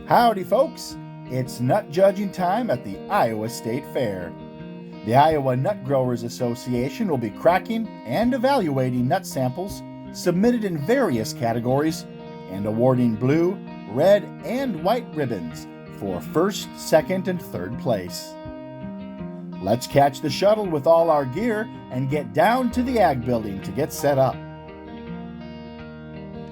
Howdy folks, it's nut judging time at the Iowa State Fair. The Iowa Nut Growers Association will be cracking and evaluating nut samples submitted in various categories and awarding blue, red, and white ribbons for first, second, and third place. Let's catch the shuttle with all our gear and get down to the Ag Building to get set up.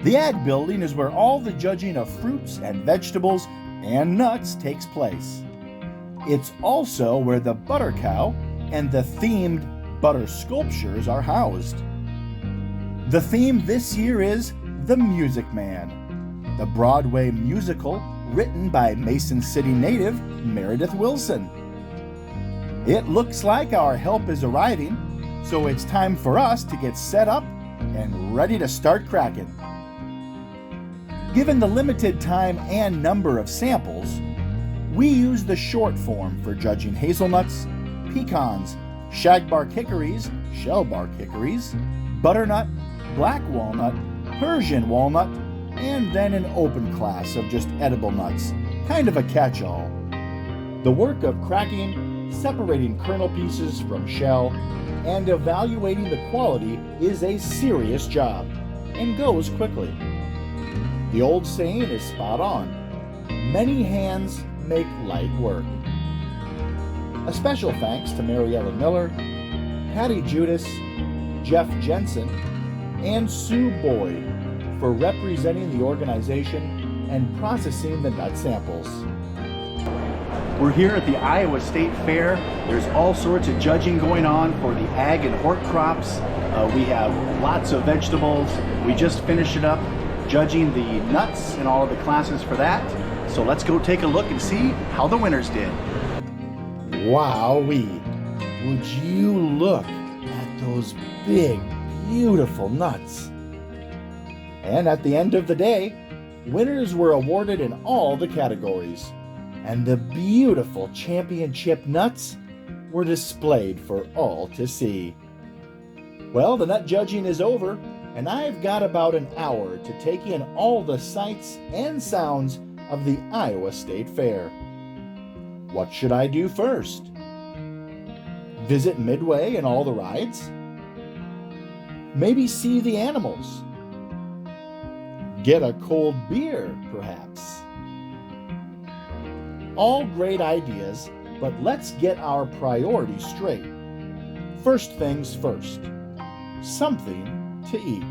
The Ag Building is where all the judging of fruits and vegetables and nuts takes place. It's also where the butter cow and the themed butter sculptures are housed. The theme this year is The Music Man, the Broadway musical written by Mason City native Meredith Wilson. It looks like our help is arriving, so it's time for us to get set up and ready to start cracking. Given the limited time and number of samples, we use the short form for judging hazelnuts, pecans, shagbark hickories, shellbark hickories, butternut, black walnut, Persian walnut, and then an open class of just edible nuts, kind of a catch-all. The work of cracking, separating kernel pieces from shell, and evaluating the quality is a serious job and goes quickly. The old saying is spot on. Many hands make light work. A special thanks to Mariella Miller, Patty Judas, Jeff Jensen, and Sue Boyd for representing the organization and processing the nut samples. We're here at the Iowa State Fair. There's all sorts of judging going on for the ag and hort crops. We have lots of vegetables. We just finished it up judging the nuts and all of the classes for that. So let's go take a look and see how the winners did. Wowee! Would you look at those big, beautiful nuts? And at the end of the day, winners were awarded in all the categories, and the beautiful championship nuts were displayed for all to see. Well, the nut judging is over, and I've got about an hour to take in all the sights and sounds of the Iowa State Fair. What should I do first? Visit Midway and all the rides? Maybe see the animals? Get a cold beer, perhaps? All great ideas, but let's get our priorities straight. First things first, something to eat.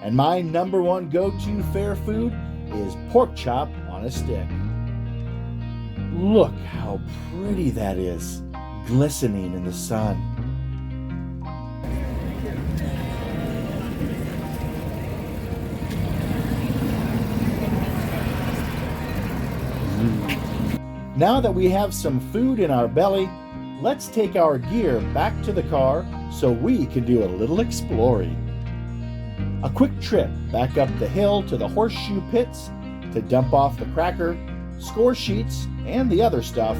And my number one go-to fair food is pork chop on a stick. Look how pretty that is, glistening in the sun. Now that we have some food in our belly, let's take our gear back to the car so we can do a little exploring. A quick trip back up the hill to the horseshoe pits to dump off the cracker, score sheets, and the other stuff,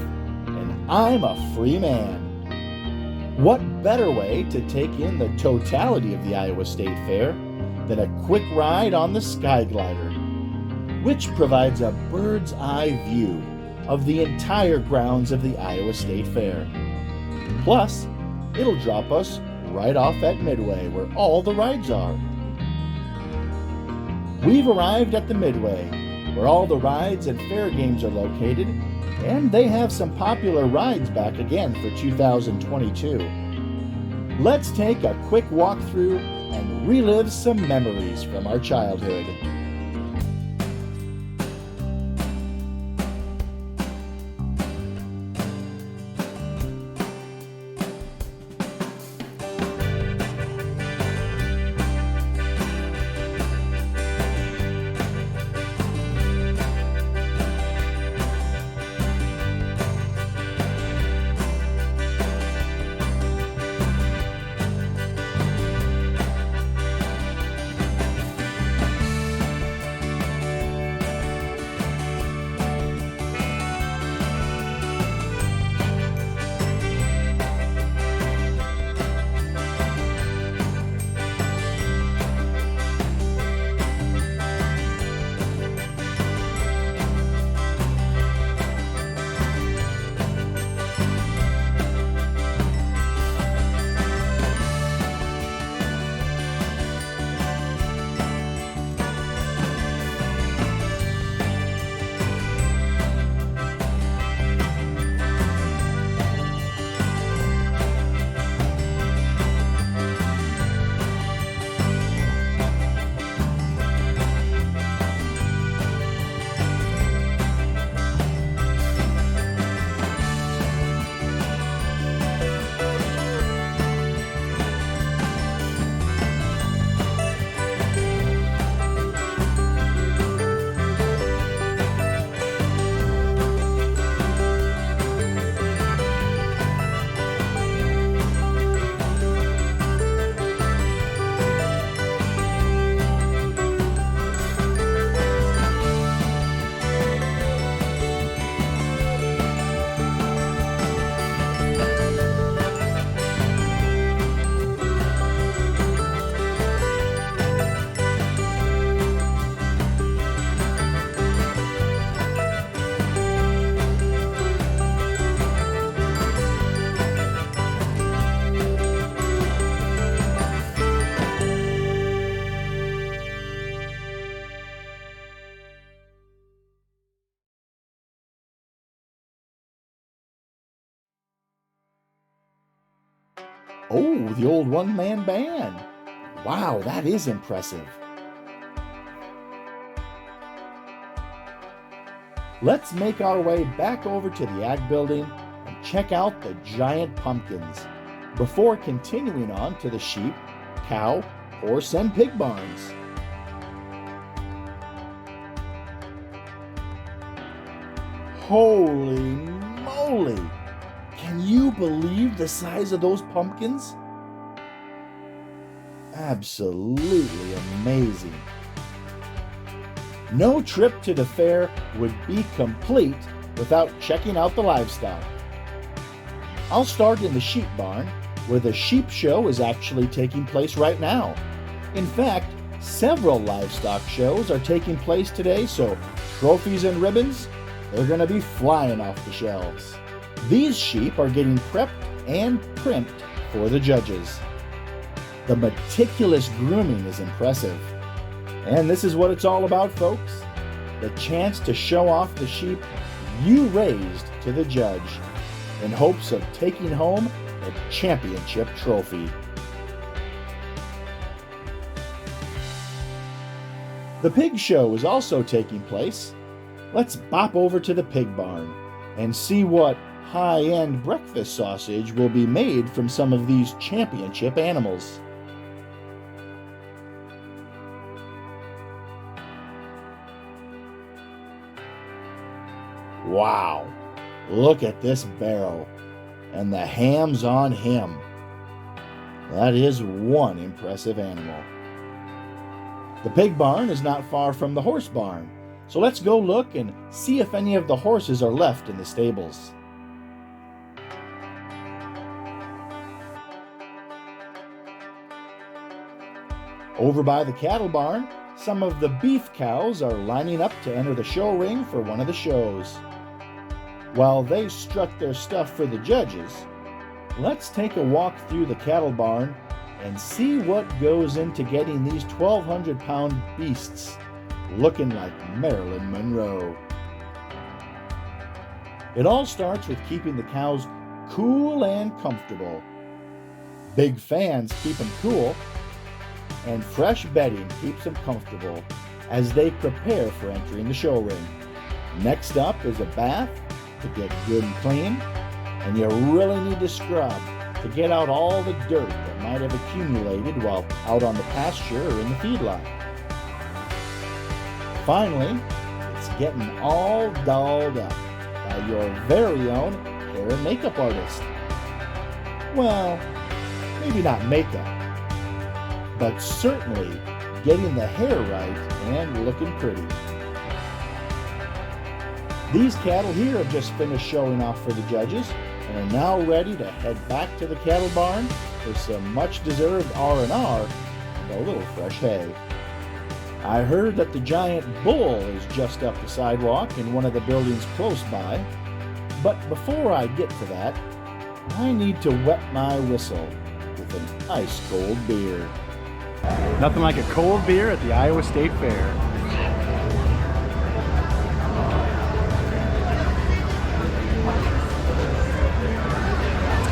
and I'm a free man. What better way to take in the totality of the Iowa State Fair than a quick ride on the Sky Glider, which provides a bird's eye view of the entire grounds of the Iowa State Fair. Plus, it'll drop us right off at Midway where all the rides are. We've arrived at the Midway where all the rides and fair games are located, and they have some popular rides back again for 2022. Let's take a quick walk through and relive some memories from our childhood. Oh, the old one-man band. Wow, that is impressive. Let's make our way back over to the Ag Building and check out the giant pumpkins before continuing on to the sheep, cow, horse, and pig barns. Holy moly! Can you believe the size of those pumpkins? Absolutely amazing. No trip to the fair would be complete without checking out the livestock. I'll start in the sheep barn, where the sheep show is actually taking place right now. In fact, several livestock shows are taking place today, so trophies and ribbons, they're going to be flying off the shelves. These sheep are getting prepped and primped for the judges. The meticulous grooming is impressive. And this is what it's all about, folks. The chance to show off the sheep you raised to the judge in hopes of taking home the championship trophy. The pig show is also taking place. Let's bop over to the pig barn and see what high-end breakfast sausage will be made from some of these championship animals. Wow, look at this barrow and the hams on him. That is one impressive animal. The pig barn is not far from the horse barn, so let's go look and see if any of the horses are left in the stables. Over by the cattle barn, some of the beef cows are lining up to enter the show ring for one of the shows. While they strut their stuff for the judges, let's take a walk through the cattle barn and see what goes into getting these 1,200-pound beasts looking like Marilyn Monroe. It all starts with keeping the cows cool and comfortable. Big fans keep them cool, and fresh bedding keeps them comfortable as they prepare for entering the show ring. Next up is a bath to get good and clean, and you really need to scrub to get out all the dirt that might have accumulated while out on the pasture or in the feedlot. Finally, it's getting all dolled up by your very own hair and makeup artist. Well, maybe not makeup, but certainly getting the hair right and looking pretty. These cattle here have just finished showing off for the judges and are now ready to head back to the cattle barn for some much-deserved R&R and a little fresh hay. I heard that the giant bull is just up the sidewalk in one of the buildings close by, but before I get to that, I need to wet my whistle with an ice-cold beer. Nothing like a cold beer at the Iowa State Fair.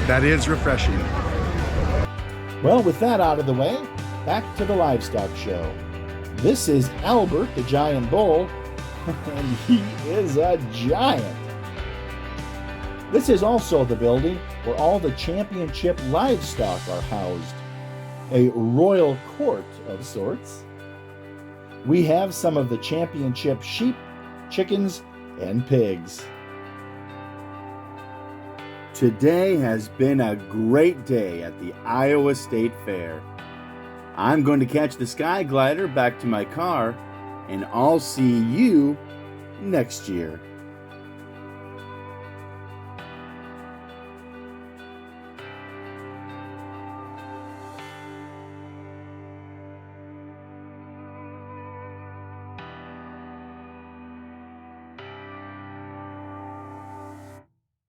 That is refreshing. Well, with that out of the way, back to the livestock show. This is Albert the giant bull, and he is a giant. This is also the building where all the championship livestock are housed. A royal court of sorts. We have some of the championship sheep, chickens, and pigs. Today has been a great day at the Iowa State Fair. I'm going to catch the Sky Glider back to my car, and I'll see you next year.